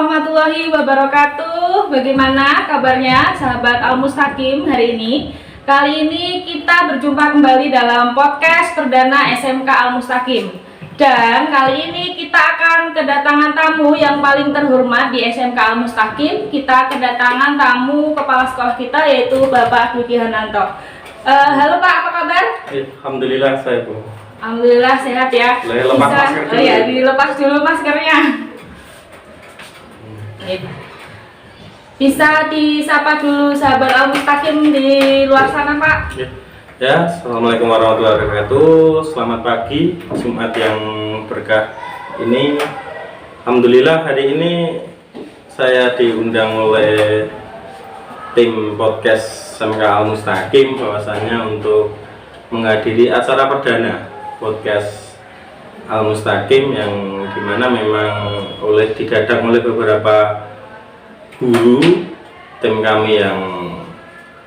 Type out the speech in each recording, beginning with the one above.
warahmatullahi wabarakatuh. Bagaimana kabarnya sahabat Al-Mustaqim hari ini? Kali ini kita berjumpa kembali dalam podcast perdana SMK Al-Mustaqim. Dan kali ini kita akan kedatangan tamu yang paling terhormat di SMK Al-Mustaqim. Kita kedatangan tamu kepala sekolah kita yaitu Bapak Dwiki Hananto. Halo Pak, apa kabar? Alhamdulillah saya Bu. Alhamdulillah sehat ya. Lepas masker dulu. Ya, dilepas dulu maskernya. Bisa disapa dulu sahabat Al-Mustaqim di luar sana Pak. Ya, assalamualaikum warahmatullahi wabarakatuh. Selamat pagi, Jumat yang berkah ini. Alhamdulillah hari ini saya diundang oleh tim podcast SMK Al-Mustaqim bahwasanya untuk menghadiri acara perdana podcast Al-Mustaqim yang dimana memang digadang oleh beberapa guru tim kami yang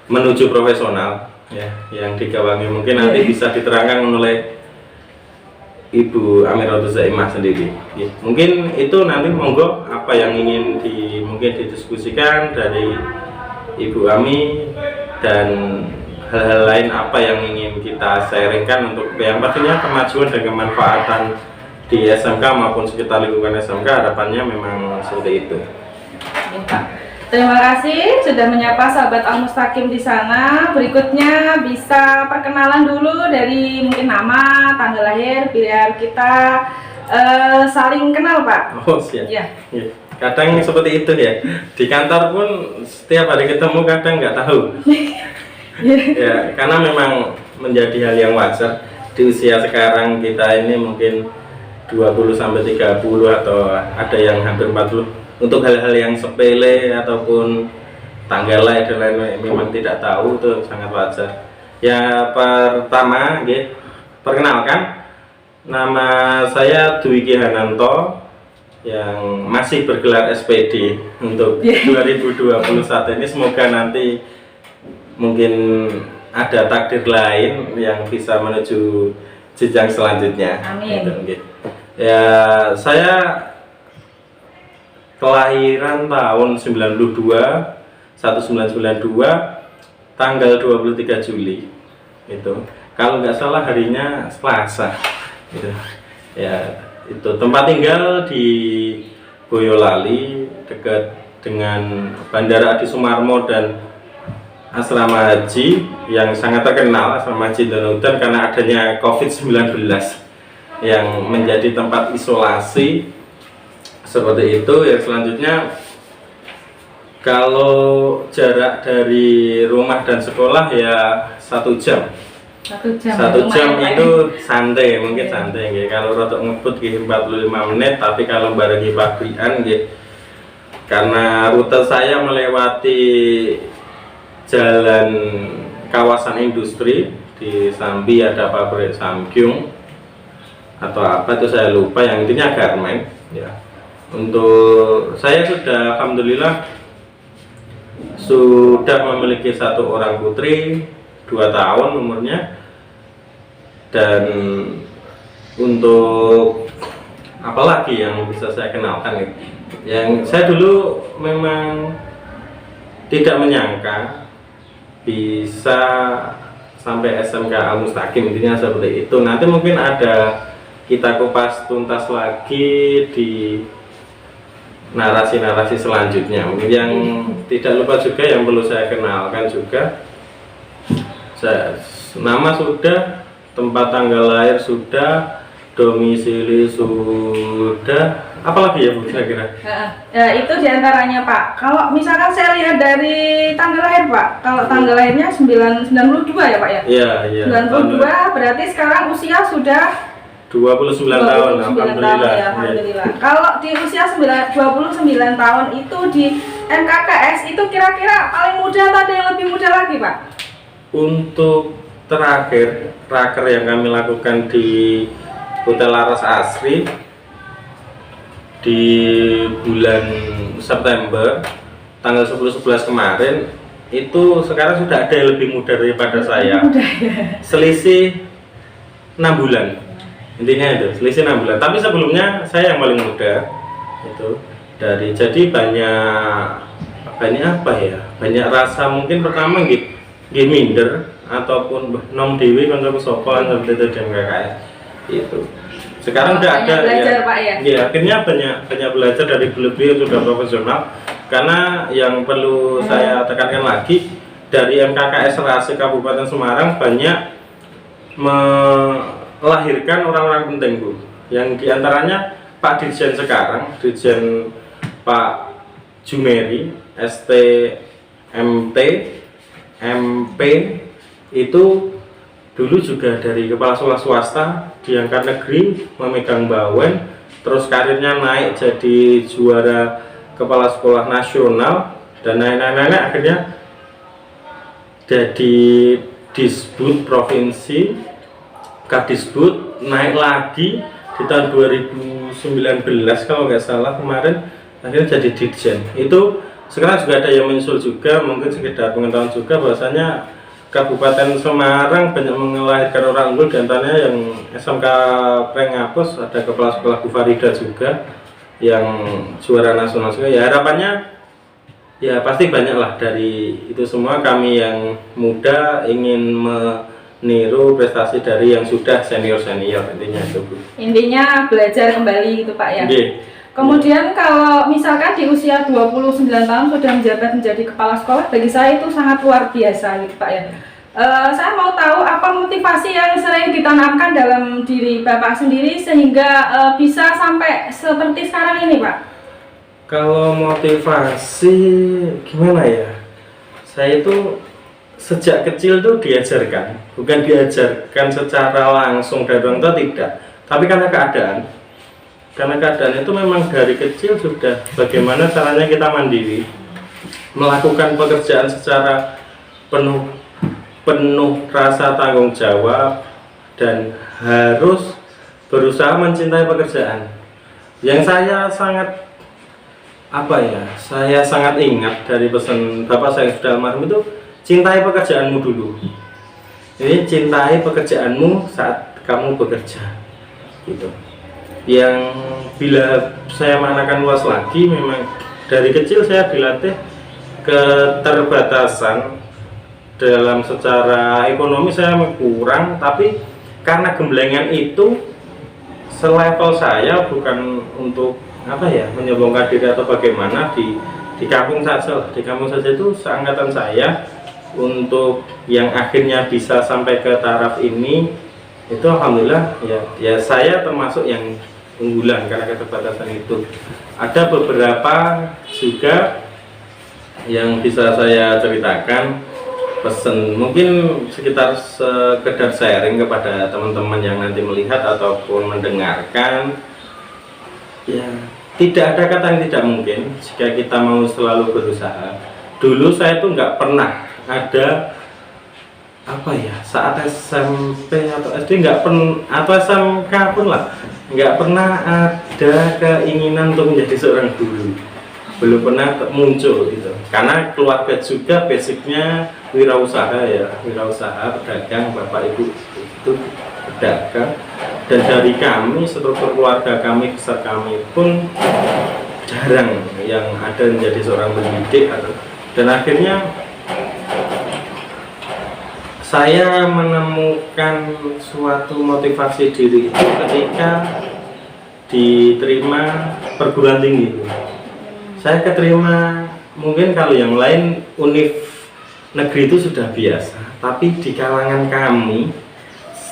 menuju profesional ya, yang digawangi mungkin nanti bisa diterangkan oleh Ibu Amiratul Zaimah sendiri ya. Mungkin itu nanti monggo apa yang ingin mungkin didiskusikan dari Ibu Ami dan hal-hal lain apa yang ingin kita sharingkan untuk yang pastinya kemajuan dan kemanfaatan di SMK maupun sekitar lingkungan SMK, harapannya memang seperti itu. Ya, Pak. Terima kasih sudah menyapa sahabat Al-Mustaqim di sana. Berikutnya bisa perkenalan dulu dari mungkin nama, tanggal lahir, biar kita saling kenal Pak. Oh siap. Ya. Ya. Kadang seperti itu ya. Di kantor pun setiap hari ketemu kadang nggak tahu. Ya, karena memang menjadi hal yang wajar di usia sekarang kita ini mungkin 20-30 atau ada yang hampir 40 untuk hal-hal yang sepele ataupun tanggal lahir dan lain-lain memang tidak tahu, itu sangat wajar. Ya, pertama perkenalkan, nama saya Dwiki Hananto yang masih bergelar SPD untuk 2021 ini. Semoga nanti mungkin ada takdir lain yang bisa menuju jenjang selanjutnya. Amin. Gitu. Ya, saya kelahiran tahun 1992 tanggal 23 Juli itu. Kalau nggak salah harinya Selasa gitu. Ya, itu tempat tinggal di Boyolali dekat dengan Bandara Adi Sumarmo dan asrama haji yang sangat terkenal, asrama haji Donohudan, karena adanya COVID-19 yang menjadi tempat isolasi seperti itu. Ya, selanjutnya kalau jarak dari rumah dan sekolah ya 1 jam. 1 jam. 1 jam itu santai, mungkin santai ya. Kalau rotok ngebut 45 menit, tapi kalau barengi pabrikan karena rute saya melewati jalan kawasan industri, di Sambi ada pabrik Samkyung atau apa itu saya lupa, yang intinya garmen ya. Untuk saya sudah alhamdulillah sudah memiliki 1 orang putri 2 tahun umurnya. Dan untuk apalagi yang bisa saya kenalkan, yang saya dulu memang tidak menyangka bisa sampai SMK Al-Mustaqim, intinya seperti itu. Nanti mungkin ada kita kupas tuntas lagi di narasi-narasi selanjutnya. Mungkin yang tidak lupa juga yang perlu saya kenalkan juga, nama sudah, tempat tanggal lahir sudah, domisili sudah, apalagi ya Bu kira-kira? Ya, itu diantaranya Pak. Kalau misalkan saya lihat dari tanggal lahir Pak, kalau tanggal lahirnya 92 ya Pak ya? Iya. 92 berarti sekarang usia sudah 29 tahun, alhamdulillah. Ya, alhamdulillah. Kalau di usia 29 tahun itu di MKKS itu kira-kira paling muda atau ada yang lebih muda lagi Pak? Untuk terakhir raker yang kami lakukan di Hotel Laras Asri di bulan September tanggal 10-11 kemarin, itu sekarang sudah ada yang lebih muda daripada saya. Selisih 6 bulan. Intinya itu, selisih 6 bulan. Tapi sebelumnya saya yang paling muda. Itu jadi banyak apa ya, banyak rasa mungkin pertama gitu minder ataupun nom dewi kancaku sapa seperti itu dan KKS itu. Sekarang udah ada belajar, ya, Pak, ya? ya akhirnya banyak belajar dari beliau sudah profesional. Karena yang perlu saya tekankan lagi, dari MKKS Serase Kabupaten Semarang banyak melahirkan orang-orang penting, Bu, yang diantaranya Pak Dirjen sekarang, Dirjen Pak Jumeri, ST, MT, MP, itu dulu juga dari kepala sekolah swasta diangkat negeri, memegang bawen, terus karirnya naik jadi juara kepala sekolah nasional, dan naik akhirnya jadi disbud provinsi, kadisbud, naik lagi di tahun 2019 kalau nggak salah kemarin, akhirnya jadi dirjen. Itu sekarang juga ada yang menyusul juga, mungkin sekedar pengetahuan juga bahwasanya Kabupaten Semarang banyak melahirkan orang unggul, diantaranya yang SMK Prengapus ada kepala sekolah Bu Farida juga yang juara nasional juga. Ya harapannya ya pasti banyak lah dari itu semua. Kami yang muda ingin meniru prestasi dari yang sudah senior-senior, intinya itu, Bu. Intinya belajar kembali gitu, Pak, ya. Oke. Kemudian kalau misalkan di usia 29 tahun sudah menjabat menjadi kepala sekolah, bagi saya itu sangat luar biasa gitu, Pak, ya. Saya mau tahu apa motivasi yang sering ditanamkan dalam diri Bapak sendiri sehingga bisa sampai seperti sekarang ini, Pak? Kalau motivasi gimana ya? Saya itu sejak kecil tuh diajarkan, bukan diajarkan secara langsung dari orang tua, tidak, tapi karena keadaan itu memang dari kecil sudah bagaimana caranya kita mandiri, melakukan pekerjaan secara penuh rasa tanggung jawab, dan harus berusaha mencintai pekerjaan. Yang saya sangat ingat dari pesan Bapak saya sudah almarhum itu, cintai pekerjaanmu dulu. Jadi cintai pekerjaanmu saat kamu bekerja, gitu. Yang bila saya maknakan luas lagi, memang dari kecil saya dilatih keterbatasan dalam secara ekonomi saya kurang, tapi karena gemblengan itu selevel saya, bukan untuk menyombongkan diri atau bagaimana, di kampung saja itu seangkatan saya untuk yang akhirnya bisa sampai ke taraf ini, itu alhamdulillah ya saya termasuk yang unggulan karena keterbatasan itu. Ada beberapa juga yang bisa saya ceritakan, pesen mungkin sekitar sekedar sharing kepada teman-teman yang nanti melihat ataupun mendengarkan. Ya, tidak ada kata yang tidak mungkin jika kita mau selalu berusaha. Dulu saya tuh nggak pernah ada saat SMP atau SD atau SMK pun lah, nggak pernah ada keinginan untuk menjadi seorang guru, belum pernah muncul gitu. Karena keluarga juga basicnya wirausaha, pedagang, bapak ibu itu pedagang, dan dari kami struktur keluarga kami besar kami pun jarang yang ada menjadi seorang pendidik dan akhirnya saya menemukan suatu motivasi diri itu ketika diterima perguruan tinggi. Saya keterima, mungkin kalau yang lain univ negeri itu sudah biasa, tapi di kalangan kami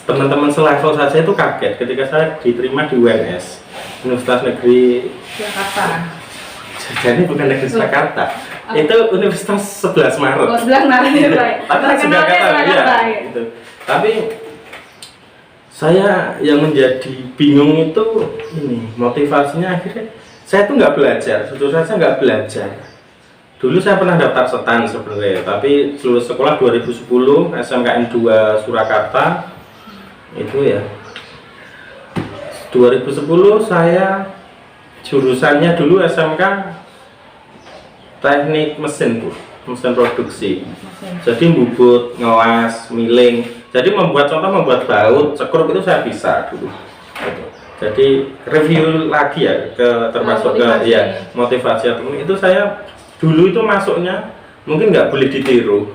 teman-teman selevel saja itu kaget ketika saya diterima di UNS, Universitas Negeri Jakarta. Jadi bukan Negeri Jakarta. Itu Universitas 11 Maret. Oh, 11 Maret ya, Pak. Tapi sudah kata gitu. Tapi saya yang menjadi bingung itu ini, motivasinya akhirnya saya tuh nggak belajar, sebetulnya saya nggak belajar. Dulu saya pernah daftar setan sebenarnya, tapi lulus sekolah 2010 SMKN 2 Surakarta itu ya. 2010 saya jurusannya dulu SMK teknik mesin, Bu, mesin produksi. Jadi bubut, ngelas, miling. Jadi membuat baut, sekrup itu saya bisa dulu. Jadi review lagi ya termasuk ke ya motivasi atau itu saya dulu itu masuknya mungkin nggak boleh ditiru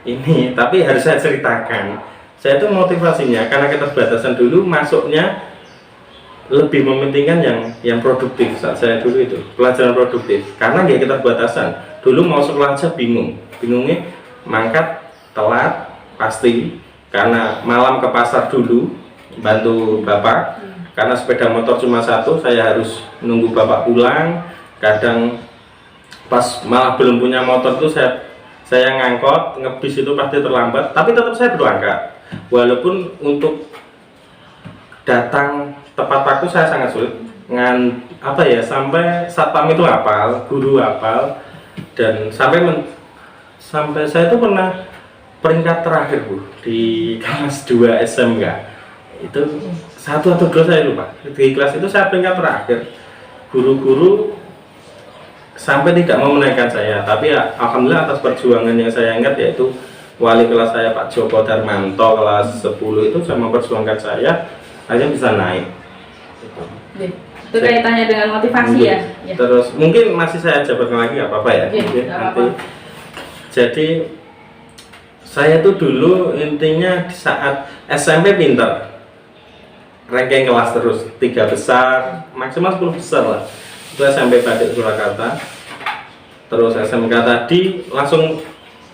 ini, tapi harus saya ceritakan. Saya itu motivasinya karena keterbatasan dulu masuknya lebih mementingkan yang produktif. Saat saya dulu itu pelajaran produktif karena nggak keterbatasan. Dulu mau sekolah aja bingungnya mangkat telat pasti karena malam ke pasar dulu bantu bapak. Karena sepeda motor cuma satu, saya harus nunggu bapak pulang. Kadang pas malah belum punya motor tuh saya ngangkot, ngebis itu pasti terlambat. Tapi tetap saya berangkat. Walaupun untuk datang tepat waktu saya sangat sulit. Sampai satpam itu hafal, guru hafal, dan sampai saya itu pernah peringkat terakhir Bu di kelas 2 SMK. Itu 1 atau 2 saya lupa. Di kelas itu saya peringkat terakhir. Guru-guru sampai tidak mau menaikkan saya, tapi ya, alhamdulillah atas perjuangan yang saya ingat, yaitu wali kelas saya Pak Joko Darmanto kelas 10 itu saya memperjuangkan saya bisa naik. Itu kaitannya dengan motivasi ya. Terus mungkin masih saya jabarkan lagi, nggak apa-apa ya. Nanti. Jadi saya tuh dulu intinya di saat SMP pinter, ranking kelas terus 3 besar, maksimal 10 besar lah. Itu SMP Batik Surakarta. Terus SMK tadi langsung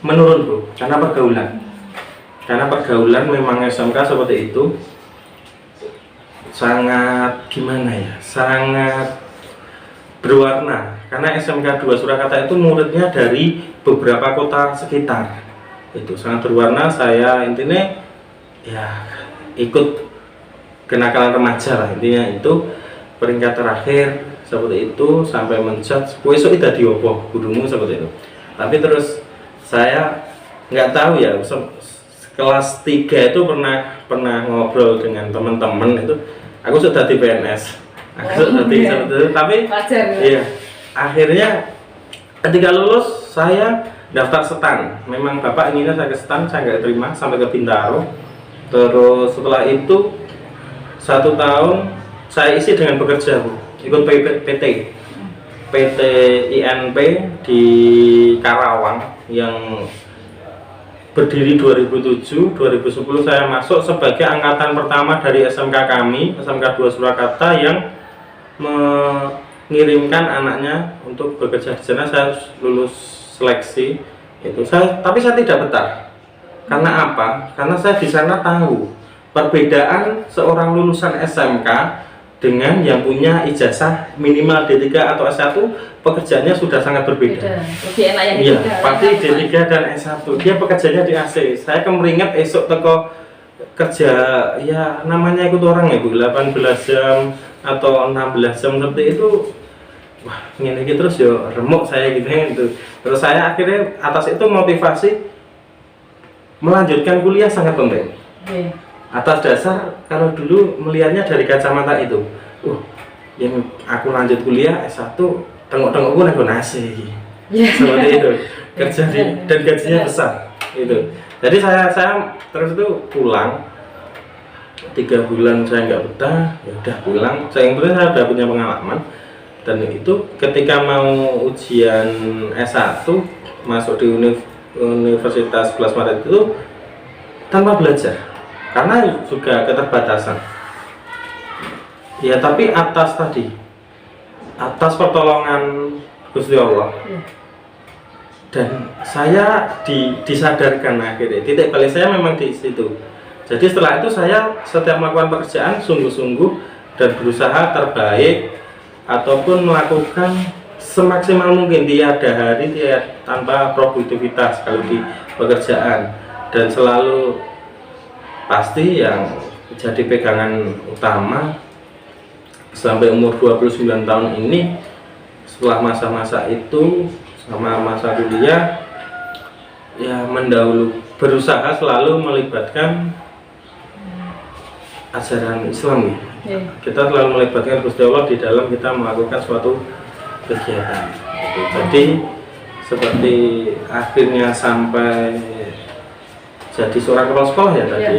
menurun Bro, karena pergaulan memang SMK seperti itu. Sangat sangat berwarna karena SMK 2 Surakarta itu muridnya dari beberapa kota sekitar. Itu sangat berwarna. Saya intinya ya ikut kenakalan remaja lah, intinya itu peringkat terakhir seperti itu sampai menjudge besok itu diopo gurumu seperti itu. Tapi terus saya nggak tahu ya, kelas 3 itu pernah ngobrol dengan teman-teman itu, aku sudah di PNS, tapi iya, akhirnya ketika lulus saya daftar STAN. Memang bapak inginnya saya ke STAN, saya nggak terima sampai ke Bintaro. Terus setelah itu 1 tahun saya isi dengan bekerja Bu, ikut PT INP di Karawang yang berdiri 2007. 2010 saya masuk sebagai angkatan pertama dari SMK kami, SMK 2 Surakarta, yang mengirimkan anaknya untuk bekerja di sana. Saya lulus seleksi itu, tapi saya tidak betah. Karena apa? Karena saya di sana tahu perbedaan seorang lulusan SMK dengan yang punya ijazah minimal D3 atau S1, pekerjaannya sudah sangat berbeda. Lebih enak yang iya, pasti D3 dan S1 dia pekerjaannya di AC. Saya kemeringat esok teko kerja ya namanya ikut orang ya Bu, 18 jam atau 16 jam seperti itu. Wah, ini terus ya remuk saya gitu. Terus saya akhirnya atas itu motivasi melanjutkan kuliah sangat penting. Atas dasar kalau dulu melihatnya dari kacamata itu, yang aku lanjut kuliah S1 tengok-tengok gue nasi seperti itu, kerja dan gajinya besar itu. Jadi saya terus itu pulang 3 bulan, saya nggak betah, ya udah pulang. Saya udah punya pengalaman, dan itu ketika mau ujian S1 masuk di Universitas 11 Maret itu tanpa belajar karena juga keterbatasan ya, tapi atas pertolongan Gusti Allah dan saya disadarkan akhirnya titik balik saya memang di situ. Jadi setelah itu saya setiap melakukan pekerjaan sungguh-sungguh dan berusaha terbaik ataupun melakukan semaksimal mungkin, tiada hari tanpa produktivitas kalau di pekerjaan, dan selalu pasti yang jadi pegangan utama sampai umur 29 tahun ini. Setelah masa-masa itu sama masa kuliah ya berusaha selalu melibatkan ajaran Islam ya. Kita selalu melibatkan Gusti Allah di dalam kita melakukan suatu kegiatan. Jadi seperti akhirnya sampai jadi seorang kepala sekolah ya tadi.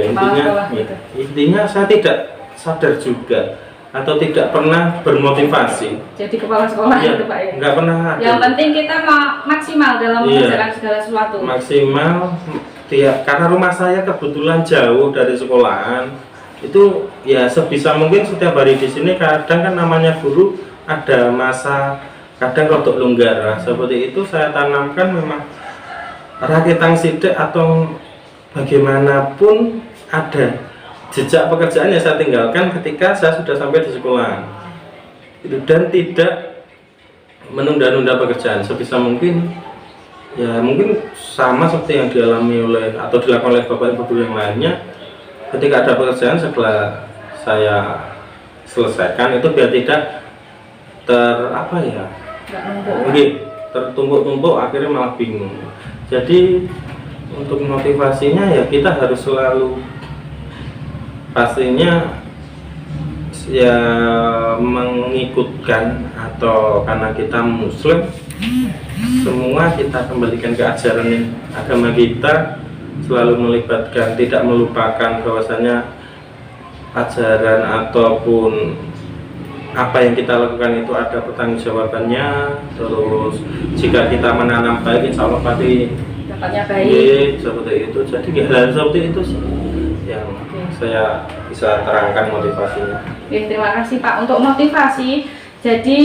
Intinya saya tidak sadar juga atau tidak pernah bermotivasi. Jadi kepala sekolah Iya, itu Pak ya. nggak pernah ada. Yang penting kita maksimal dalam Iya. mengerjakan segala sesuatu. Maksimal karena rumah saya kebetulan jauh dari sekolahan. Itu ya sebisa mungkin setiap hari di sini, kadang kan namanya guru ada masa kadang rodok longgar. Nah, seperti itu saya tanamkan memang rakitan sidik atau bagaimanapun ada jejak pekerjaan yang saya tinggalkan ketika saya sudah sampai di sekolahan itu, dan tidak menunda-nunda pekerjaan sebisa mungkin. Ya mungkin sama seperti yang dialami oleh atau dilakukan oleh bapak ibu yang lainnya, ketika ada pekerjaan setelah saya selesaikan itu biar tidak tertumpuk-tumpuk akhirnya malah bingung. Jadi untuk motivasinya ya kita harus selalu pastinya ya mengikutkan, atau karena kita muslim semua kita kembalikan ke ajaran agama kita, selalu melibatkan, tidak melupakan bahwasanya ajaran ataupun apa yang kita lakukan itu ada pertanggungjawabannya. Terus jika kita menanam baik, insya Allah pasti dapatnya baik. Seperti itu. Jadi hal seperti itu sih yang saya bisa terangkan motivasinya. Oke, terima kasih Pak untuk motivasi. Jadi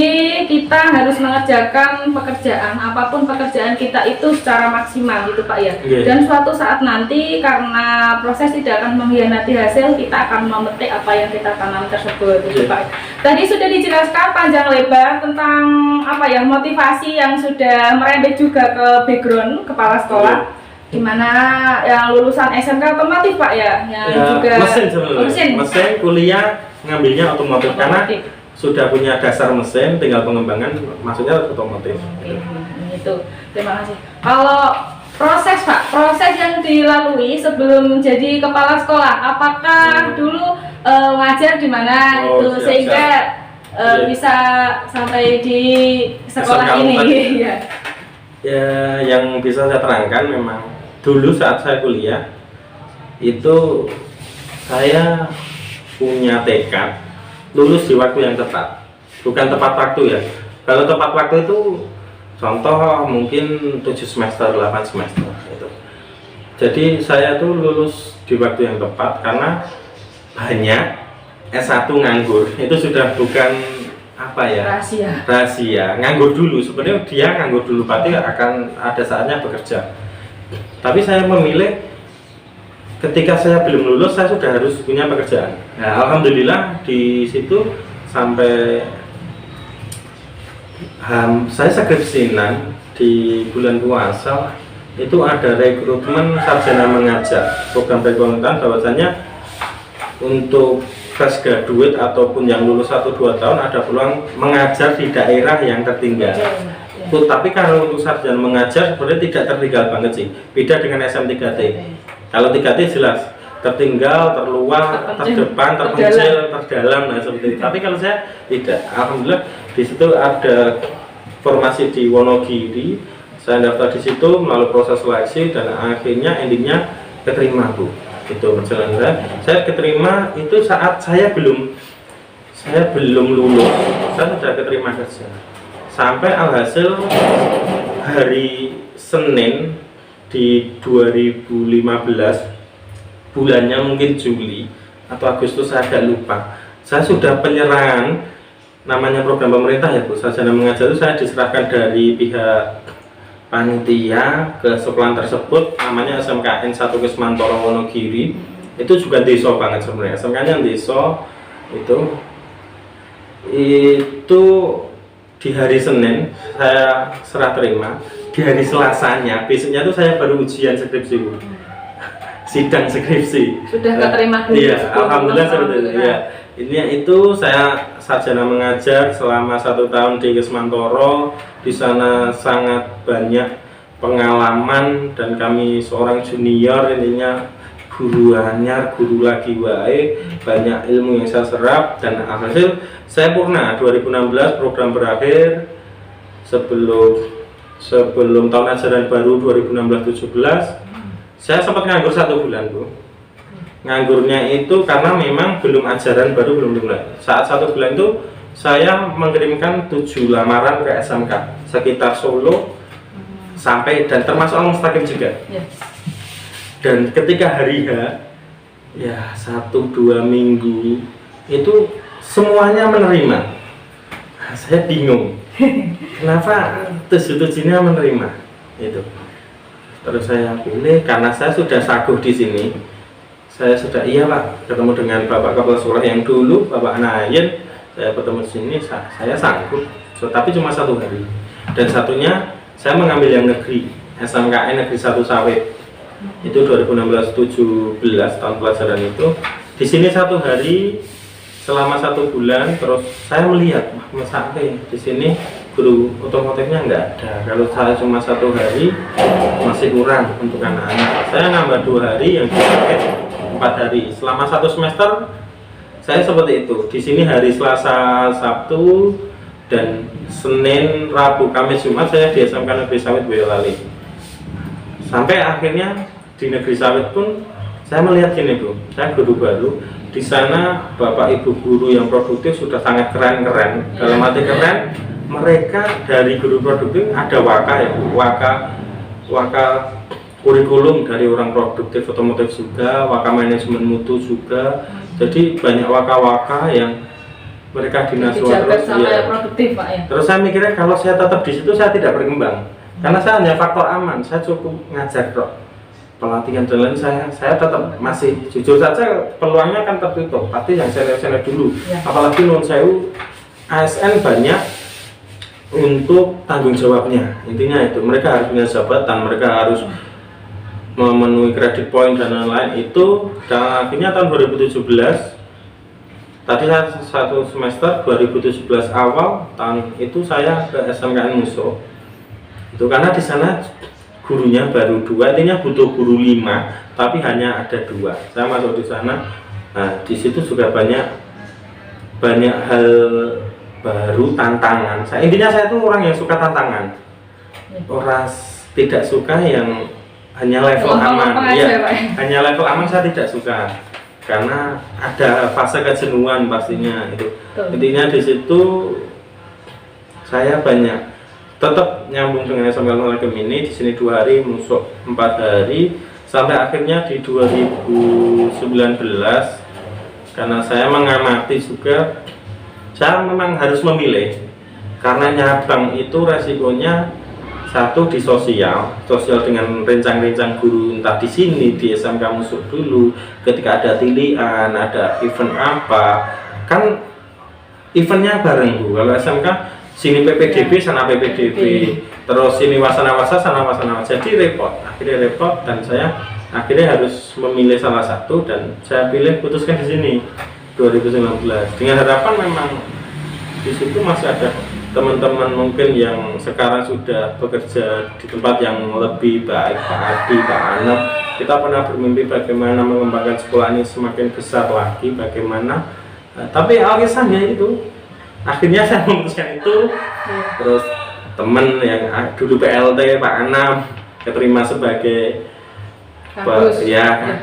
kita harus mengerjakan pekerjaan, apapun pekerjaan kita itu secara maksimal gitu Pak ya. Dan suatu saat nanti karena proses tidak akan mengkhianati hasil, kita akan memetik apa yang kita tanam tersebut gitu Pak. Tadi sudah dijelaskan panjang lebar tentang apa ya, motivasi yang sudah merembet juga ke background kepala sekolah. Dimana yang lulusan SMK otomotif Pak ya, yang juga mesin kuliah ngambilnya otomotif. Karena sudah punya dasar mesin, tinggal pengembangan maksudnya otomotif. Itu terima kasih. Kalau proses Pak, proses yang dilalui sebelum jadi kepala sekolah, apakah dulu ngajar di mana sehingga bisa sampai di sekolah ini? Ya, yang bisa saya terangkan memang dulu saat saya kuliah itu saya punya tekad lulus di waktu yang tepat, bukan tepat waktu ya. Kalau tepat waktu itu contoh mungkin 7 semester, 8 semester itu. Jadi saya tuh lulus di waktu yang tepat karena banyak S1 nganggur. Itu sudah bukan apa ya, rahasia. Nganggur dulu, sebenarnya dia nganggur dulu berarti akan ada saatnya bekerja. Tapi saya memilih ketika saya belum lulus, saya sudah harus punya pekerjaan. Nah, alhamdulillah di situ sampai saya skripsinan di bulan puasa itu ada rekrutmen sarjana mengajar, program rekrutmen bahwasanya untuk fresh graduate ataupun yang lulus 1-2 tahun ada peluang mengajar di daerah yang tertinggal. Tapi kalau untuk sarjana mengajar sebenarnya tidak tertinggal banget sih, beda dengan SM3T. Kalau 3T jelas tertinggal, terluar, terdepan, terpencil, terdalam, nah seperti itu. Tapi kalau saya tidak, alhamdulillah di situ ada formasi di Wonogiri. Saya daftar di situ melalui proses seleksi dan akhirnya endingnya keterima Bu. Itu perjalanan saya keterima itu saat saya belum lulus, saya sudah keterima kerja. Sampai alhasil hari Senin di 2015, bulannya mungkin Juli atau Agustus, saya agak lupa, saya sudah penyerahan namanya program pemerintah ya Bu, sarjana mengajar itu saya diserahkan dari pihak panitia ke sekolahan tersebut, namanya SMKN 1 Kesmantoro Wonogiri. Itu juga desa banget sebenarnya, SMK-nya desa. Itu di hari Senin saya serah terima, di hari Selasanya besoknya tuh saya baru ujian skripsi Bu. Sidang skripsi sudah keterima dulu. Iya, alhamdulillah seperti itu ya. Ini itu saya sarjana mengajar selama 1 tahun di Kesmantoro. Di sana sangat banyak pengalaman dan kami seorang junior, intinya guru anyar, guru lagi wae, banyak ilmu yang saya serap dan hasil saya purna 2016 program berakhir sebelum tahun ajaran baru 2016-17. Saya sempat nganggur 1 bulan Bu. Nganggurnya itu karena memang belum ajaran baru belum dimulai. Saat 1 bulan itu saya mengirimkan 7 lamaran ke SMK sekitar Solo sampai dan termasuk Al-Mustaqim juga. Dan ketika hari H ya 1-2 minggu itu semuanya menerima. Saya bingung kenapa 7-7-nya menerima itu. Terus saya pilih karena saya sudah saguh di sini. Saya sudah iya Pak ketemu dengan Bapak Kepala Sekolah yang dulu Bapak Nayen, saya ketemu di sini saya sanggup. Tapi cuma 1 hari. Dan satunya saya mengambil yang negeri SMKN Negeri 1 Sawit. Itu 2016-17 tahun pelajaran itu. Di sini 1 hari selama 1 bulan. Terus saya melihat sampai di sini guru otomotifnya nggak ada. Kalau saya cuma 1 hari masih kurang untuk anak-anak. Saya nambah 2 hari yang dipakai 4 hari. Selama 1 semester saya seperti itu. Di sini hari Selasa, Sabtu, dan Senin, Rabu, Kamis, Jumat saya di SMK Negeri Sawit Boyolali. Sampai akhirnya di Negeri Sawit pun saya melihat gini Bu, saya guru baru. Di sana Bapak Ibu guru yang produktif sudah sangat keren-keren. Dalam arti keren, mereka dari guru produktif ada waka ya Bu, waka kurikulum dari orang produktif otomotif juga, waka manajemen mutu juga. Jadi banyak waka-waka yang mereka dinaswa terus ya. Produktif Pak ya. Terus saya mikirnya kalau saya tetap di situ saya tidak berkembang. Karena saya hanya faktor aman, saya cukup ngajar kok. Pelatihan dan lain saya tetap masih jujur saja peluangnya kan tertutup. Tapi yang senior dulu, apalagi non sewu ASN banyak untuk tanggung jawabnya. Intinya itu mereka harus punya jabatan, mereka harus memenuhi kredit point dan lain-lain itu. Dan akhirnya tahun 2017 tadi saya 1 semester 2017 awal tahun itu saya ke SMKN Muso itu karena di sana gurunya baru 2, intinya butuh guru 5 tapi hanya ada 2. Saya masuk di sana. Nah di situ juga banyak hal baru, tantangan. Intinya saya itu orang yang suka tantangan, orang tidak suka yang hanya level aman. Ya, hanya level aman saya tidak suka karena ada fase kejenuhan pastinya itu. Intinya di situ saya banyak tetap nyambung dengan SMK Al-Mustaqim ini. Di sini 2 hari, Muso 4 hari, sampai akhirnya di 2019 karena saya mengamati juga, saya memang harus memilih karena nyabang itu resikonya satu di sosial dengan rencang-rencang guru entah di sini di SMK Muso dulu ketika ada tilian, ada event apa kan eventnya bareng Bu. Kalau SMK sini PPDB sana PPDB, terus sini wasana-wasa sana wasana-wasa, jadi akhirnya repot dan saya akhirnya harus memilih salah satu dan saya pilih putuskan di sini 2019 dengan harapan memang di situ masih ada teman-teman mungkin yang sekarang sudah bekerja di tempat yang lebih baik, Pak Adi, Pak Anop. Kita pernah bermimpi bagaimana mengembangkan sekolah ini semakin besar lagi, bagaimana tapi alasannya itu akhirnya saya memutuskan itu. Terus teman yang dulu PLT Pak Anam keterima sebagai kadus yang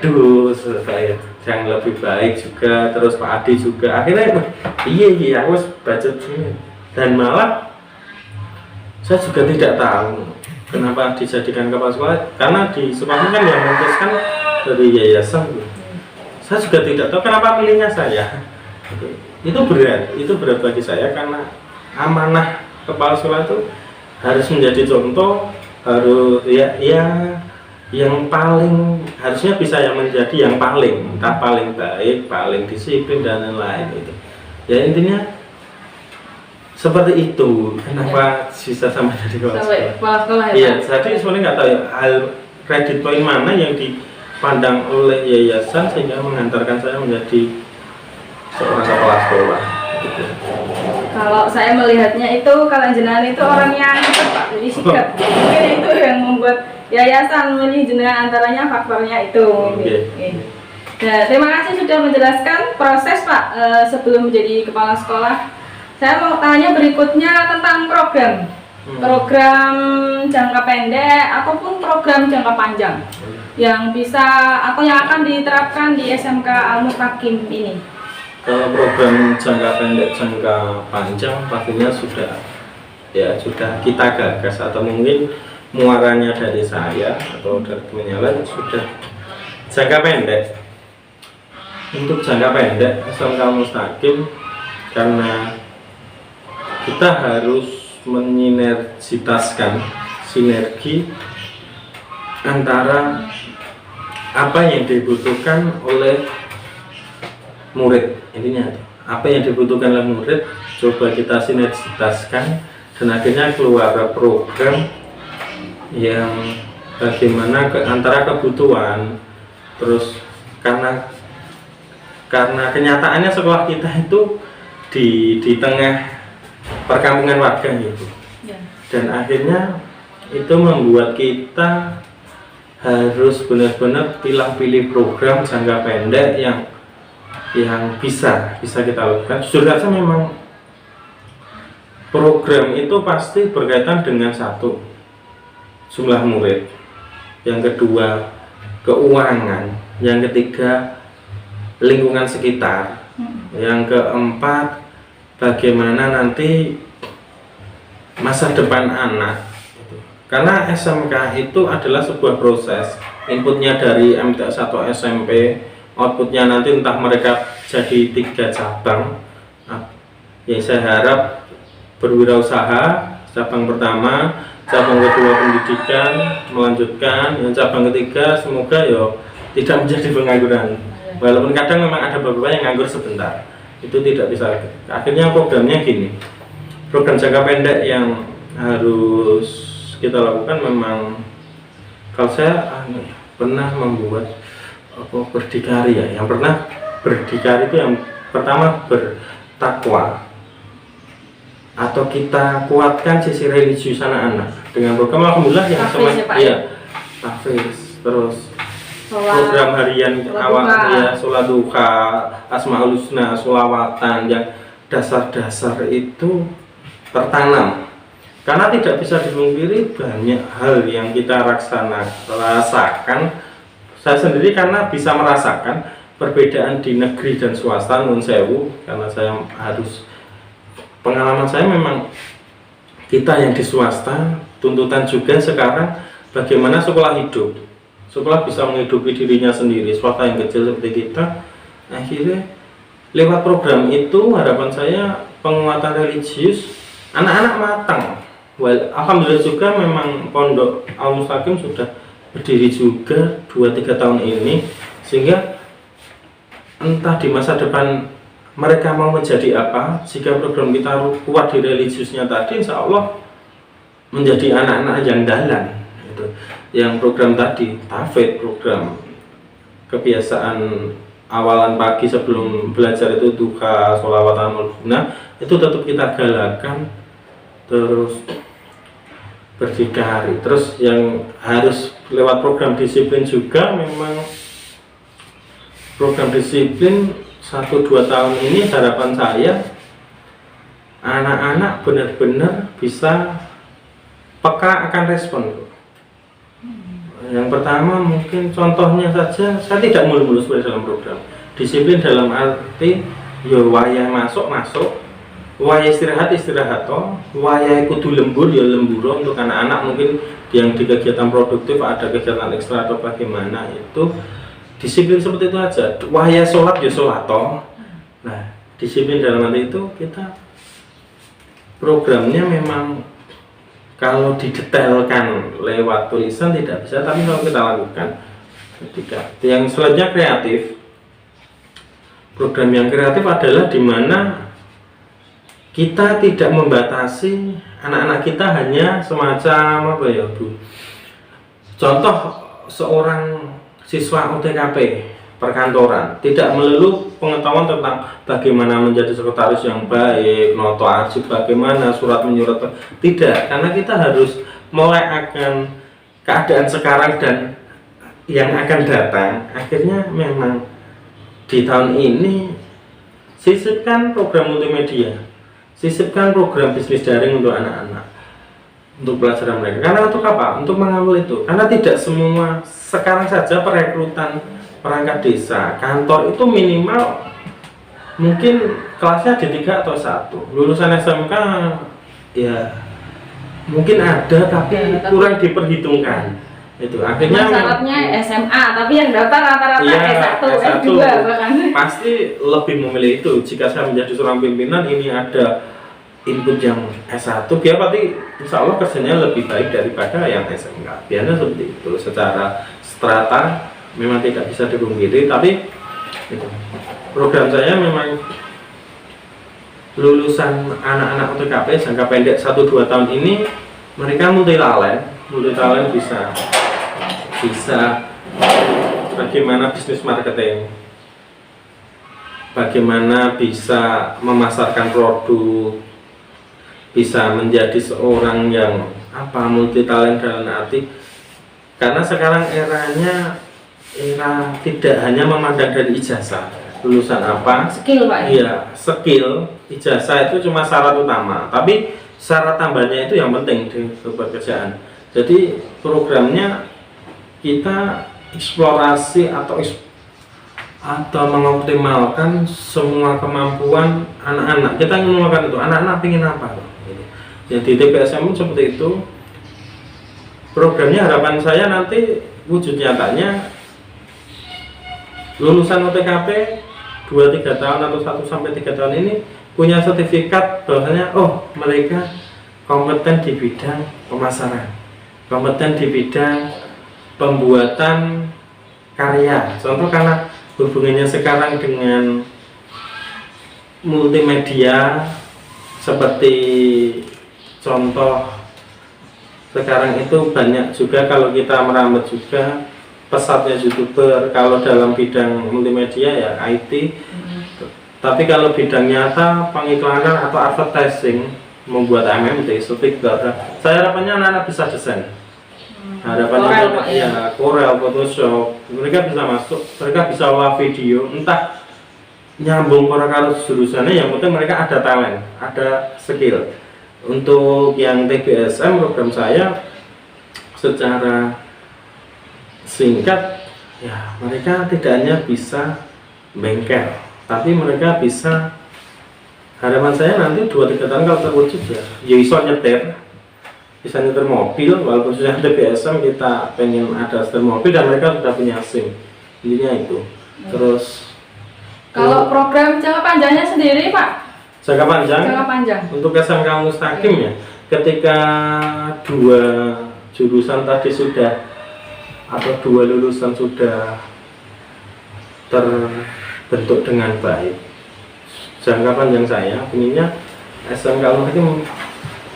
lebih baik juga. Terus Pak Adi juga akhirnya iya aku budget sini dan malah saya juga tidak tahu kenapa dijadikan kepala sekolah karena di sekolah kan yang memutuskan dari yayasan. Saya juga tidak tahu kenapa pilihnya saya. Itu berat bagi saya karena amanah kepala sekolah itu harus menjadi contoh, harus ya yang paling harusnya bisa yang menjadi yang paling entah paling baik, paling disiplin dan lain-lain itu. Ya intinya seperti itu. Kenapa bisa sampai jadi kepala sekolah? Iya, jadi sebenarnya nggak tahu ya, hal kredit poin mana yang dipandang oleh yayasan sehingga mengantarkan saya menjadi seorang kepala sekolah. Kalau saya melihatnya itu kalian jenengan itu orang yang Pak, jadi sikap. Mungkin itu yang membuat yayasan memilih jenengan, antaranya faktornya itu. Nah, terima kasih sudah menjelaskan proses Pak sebelum menjadi kepala sekolah. Saya mau tanya berikutnya tentang program. program jangka pendek ataupun program jangka panjang yang bisa atau yang akan diterapkan di SMK Al-Mustaqim ini? Kalau program jangka pendek, jangka panjang pastinya sudah kita gagas, atau mungkin muaranya dari saya atau dari teman yang lain sudah jangka pendek. Untuk jangka pendek SMK Al-Mustaqim, karena kita harus mensinergitaskan sinergi antara apa yang dibutuhkan oleh murid, intinya apa yang dibutuhkan oleh murid coba kita sinergitaskan, dan akhirnya keluar program yang bagaimana antara kebutuhan, terus karena kenyataannya sekolah kita itu di tengah perkampungan warga gitu, dan akhirnya itu membuat kita harus benar-benar pilih program jangka pendek yang bisa kita lakukan. Jujur saja memang program itu pasti berkaitan dengan satu, jumlah murid, yang kedua keuangan, yang ketiga lingkungan sekitar, yang keempat bagaimana nanti masa depan anak. Karena SMK itu adalah sebuah proses, inputnya dari MTS atau SMP, outputnya nanti entah mereka jadi 3 cabang. Yang saya harap berwirausaha, cabang pertama, cabang kedua pendidikan, melanjutkan, yang cabang ketiga semoga tidak menjadi pengangguran. Walaupun kadang memang ada beberapa yang nganggur sebentar, itu tidak bisa. Akhirnya programnya gini, program jangka pendek yang harus kita lakukan memang, kalau saya pernah membuat berdikari ya, yang pernah berdikari itu yang pertama bertakwa, atau kita kuatkan sisi religius anak-anak dengan program alhamdulillah yang sama tahfiz, terus program harian awal ya, sholat duha, asmaul husna, sholawatan, yang dasar-dasar itu tertanam. Karena tidak bisa dipungkiri banyak hal yang kita rasakan. Saya sendiri karena bisa merasakan perbedaan di negeri dan swasta, nun sewu, karena saya harus, pengalaman saya memang kita yang di swasta tuntutan juga sekarang bagaimana sekolah hidup, sekolah bisa menghidupi dirinya sendiri, swasta yang kecil seperti kita. Akhirnya lewat program itu harapan saya penguatan religius, anak-anak matang. Alhamdulillah juga memang Pondok Al-Mustaqim sudah berdiri juga 2-3 tahun ini, sehingga entah di masa depan mereka mau menjadi apa, jika program kita kuat di religiusnya tadi, insya Allah menjadi anak-anak yang dalan gitu. Yang program tadi tahfidz, program kebiasaan awalan pagi sebelum belajar itu duha, sholawatan, mulhuna, itu tetap kita galakkan. Terus berdikari, terus yang harus lewat program disiplin juga, memang program disiplin 1-2 tahun ini harapan saya anak-anak benar-benar bisa peka akan respon. Yang pertama mungkin contohnya saja, saya tidak mulus-mulus dalam program disiplin, dalam arti wayah masuk, wayah istirahat toh, wayah kudu lembur lembur. Untuk anak-anak mungkin yang di kegiatan produktif ada kegiatan ekstra atau bagaimana, itu disiplin seperti itu aja. Wayah sholat sholat toh. Nah, disiplin dalam arti itu kita programnya memang kalau didetailkan lewat tulisan tidak bisa, tapi kalau kita lakukan ketika yang selanjutnya kreatif. Program yang kreatif adalah dimana kita tidak membatasi anak-anak kita hanya semacam apa ya Bu, contoh seorang siswa UTKP perkantoran tidak melulu pengetahuan tentang bagaimana menjadi sekretaris yang baik, noto arsip bagaimana, surat menyurat, tidak, karena kita harus mulai akan keadaan sekarang dan yang akan datang. Akhirnya memang di tahun ini sisipkan program multimedia, sisipkan program bisnis daring untuk anak-anak. untuk pelajaran mereka. Karena untuk apa? Untuk mengawal itu. Karena tidak semua sekarang saja perekrutan perangkat desa, kantor itu minimal mungkin kelasnya D3 atau 1. Lulusan SMK ya mungkin ada tapi kurang diperhitungkan. Itu akhirnya syaratnya SMA, tapi yang daftar rata-rata S1, S2 bahkan. Pasti lebih memilih itu. Jika saya menjadi seorang pimpinan, ini ada input yang S1, biar pasti insya Allah kerjanya lebih baik daripada yang SMK. Biasanya seperti itu. Secara strata memang tidak bisa dipungkiri, tapi itu. Program saya memang lulusan anak-anak UTKP jangka pendek 1-2 tahun ini mereka multi talent bisa bagaimana bisnis marketing, bagaimana bisa memasarkan produk, bisa menjadi seorang yang multi talent dalam arti, karena sekarang era tidak hanya memandang dari ijazah lulusan apa, skill Pak. Iya, skill, ijazah itu cuma syarat utama, tapi syarat tambahnya itu yang penting di pekerjaan. Jadi programnya kita eksplorasi atau mengoptimalkan semua kemampuan anak-anak. Kita ingin melakukan itu, anak-anak ingin apa? Ya di TPSM seperti itu. Programnya harapan saya nanti wujud nyatanya lulusan UTKP 2-3 tahun atau 1-3 tahun ini punya sertifikat bahwasanya mereka kompeten di bidang pemasaran, kompeten di bidang pembuatan karya. Contoh karena hubungannya sekarang dengan multimedia, seperti contoh sekarang itu banyak juga kalau kita merambat juga pesatnya YouTuber kalau dalam bidang multimedia ya IT. Tapi kalau bidang nyata pengiklanan atau advertising, membuat MMT, saya harapannya anak-anak bisa desain. Harapannya Corel, Photoshop, mereka bisa masuk, mereka bisa olah video, entah nyambung orang kalau jurusannya, yang penting mereka ada talent, ada skill. Untuk yang TBSM program saya secara singkat ya, mereka tidak hanya bisa bengkel, tapi mereka bisa, harapan saya nanti 2-3 tahun kalau terwujud ya bisa nyetir mobil. Walaupun sudah TBSM kita pengen ada setir mobil dan mereka sudah punya SIM, intinya itu. Terus kalau program jangka panjangnya sendiri Pak? Jangka panjang untuk SMK Mustaqim ya, ketika 2 jurusan tadi sudah atau 2 lulusan sudah terbentuk dengan baik, jangka panjang saya inginnya SMK Mustaqim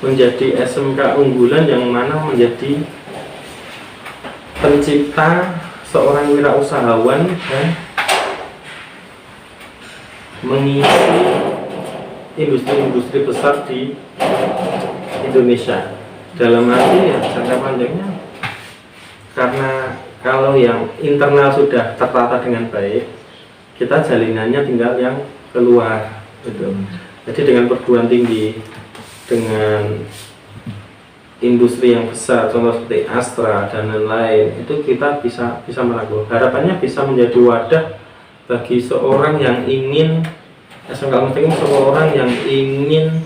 menjadi SMK unggulan yang mana menjadi pencipta seorang wirausahawan dan mengisi industri-industri besar di Indonesia. Dalam arti ya jangka panjangnya, karena kalau yang internal sudah tertata dengan baik, kita jalinannya tinggal yang keluar gitu. Jadi dengan perguruan tinggi, dengan industri yang besar contoh seperti Astra dan lain-lain, itu kita bisa melakukan. Harapannya bisa menjadi wadah bagi seorang yang ingin SMK Mustaqim, seorang yang ingin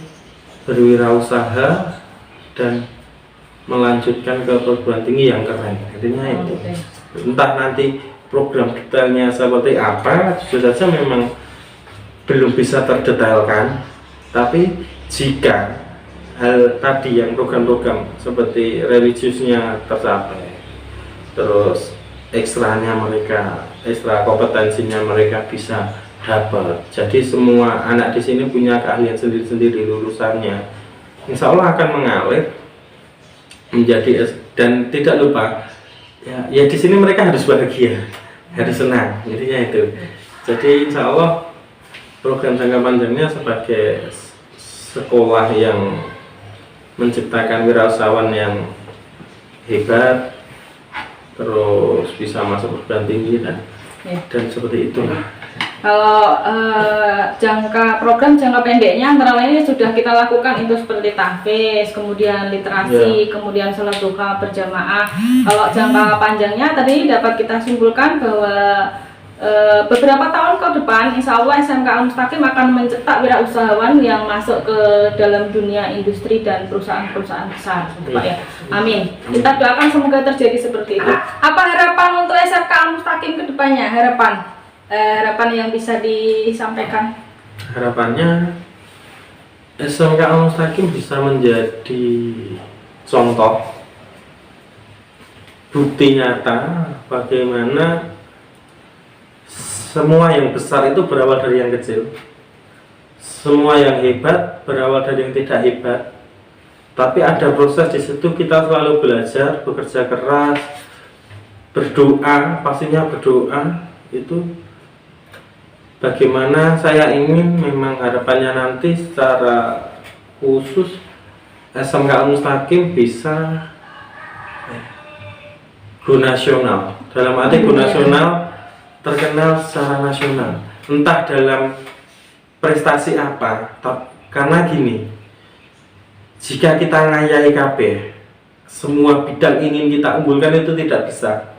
berwirausaha dan melanjutkan ke perguruan tinggi yang keren. Artinya itu entah nanti program detailnya seperti apa, sudah saja memang belum bisa terdetailkan, tapi jika hal tadi yang program-program seperti religiusnya tercapai, terus ekstra kompetensinya mereka bisa dapat, jadi semua anak di sini punya keahlian sendiri-sendiri lulusannya, insya Allah akan mengalir menjadi, dan tidak lupa ya di sini mereka harus bahagia, harus senang, intinya itu. Jadi insya Allah program jangka panjangnya sebagai sekolah yang menciptakan wirausahawan yang hebat, terus bisa masuk perguruan tinggi dan seperti itulah. Kalau jangka pendeknya antara lain sudah kita lakukan itu seperti tahfiz, kemudian literasi, kemudian sholat duha berjamaah. Kalau jangka panjangnya tadi dapat kita simpulkan bahwa beberapa tahun ke depan insya Allah SMK Al-Mustaqim akan mencetak wirausahawan yang masuk ke dalam dunia industri dan perusahaan-perusahaan besar, Pak ya. Amin. Kita doakan semoga terjadi seperti itu. Apa harapan untuk SMK Al-Mustaqim ke depannya? Harapan yang bisa disampaikan? Harapannya SMK Al-Mustaqim bisa menjadi contoh bukti nyata bagaimana semua yang besar itu berawal dari yang kecil. Semua yang hebat berawal dari yang tidak hebat. Tapi ada proses di situ, kita selalu belajar, bekerja keras, berdoa, pastinya berdoa. Itu bagaimana saya ingin, memang harapannya nanti secara khusus SMK Al-Mustaqim bisa go nasional. Dalam arti go nasional, terkenal secara nasional, entah dalam prestasi apa. Karena gini, jika kita ngayai KB, semua bidang ingin kita unggulkan itu tidak bisa.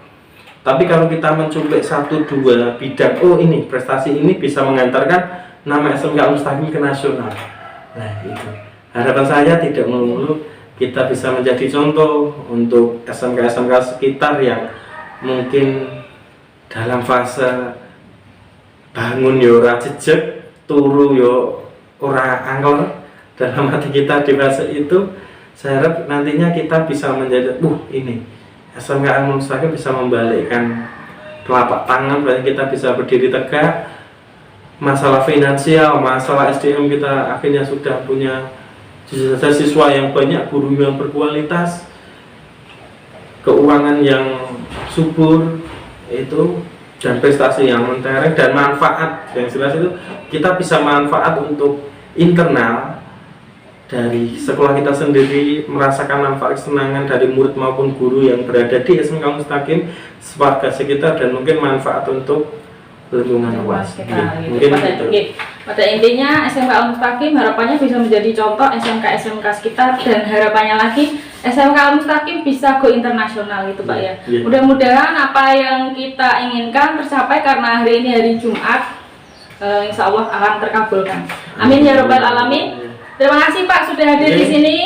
Tapi kalau kita mencuplik 1-2 bidang, oh ini prestasi ini bisa mengantarkan nama SMK Al-Mustaqim ke nasional. Nah itu harapan saya, tidak melulu kita bisa menjadi contoh untuk SMK-SMK sekitar yang mungkin dalam fase bangun yo ora jejeg, turu yo ora angel. Dalam hati kita di fase itu, saya harap nantinya kita bisa menjadi ini SMK Al-Mustaqim bisa membalikkan telapak tangan, berarti kita bisa berdiri tegak. Masalah finansial, masalah SDM kita akhirnya sudah punya siswa yang banyak, guru yang berkualitas, keuangan yang subur itu, dan prestasi yang mentereng, dan manfaat yang jelas itu kita bisa manfaat untuk internal dari sekolah kita sendiri, merasakan manfaat kesenangan dari murid maupun guru yang berada di SMK Al-Mustaqim, warga sekitar, dan mungkin manfaat untuk lingkungan luas. Mungkin itu. Pada intinya SMK Al-Mustaqim harapannya bisa menjadi contoh SMK-SMK sekitar, dan harapannya lagi SMK Al-Mustaqim bisa go internasional gitu Pak ya. Mudah-mudahan apa yang kita inginkan tercapai, karena hari ini hari Jumat, insya Allah akan terkabulkan. Amin ya robbal alamin. Terima kasih Pak sudah hadir di sini.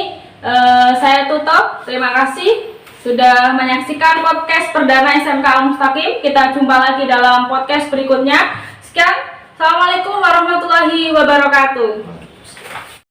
Saya tutup. Terima kasih sudah menyaksikan podcast perdana SMK Al-Mustaqim. Kita jumpa lagi dalam podcast berikutnya. Sekian. Assalamualaikum warahmatullahi wabarakatuh.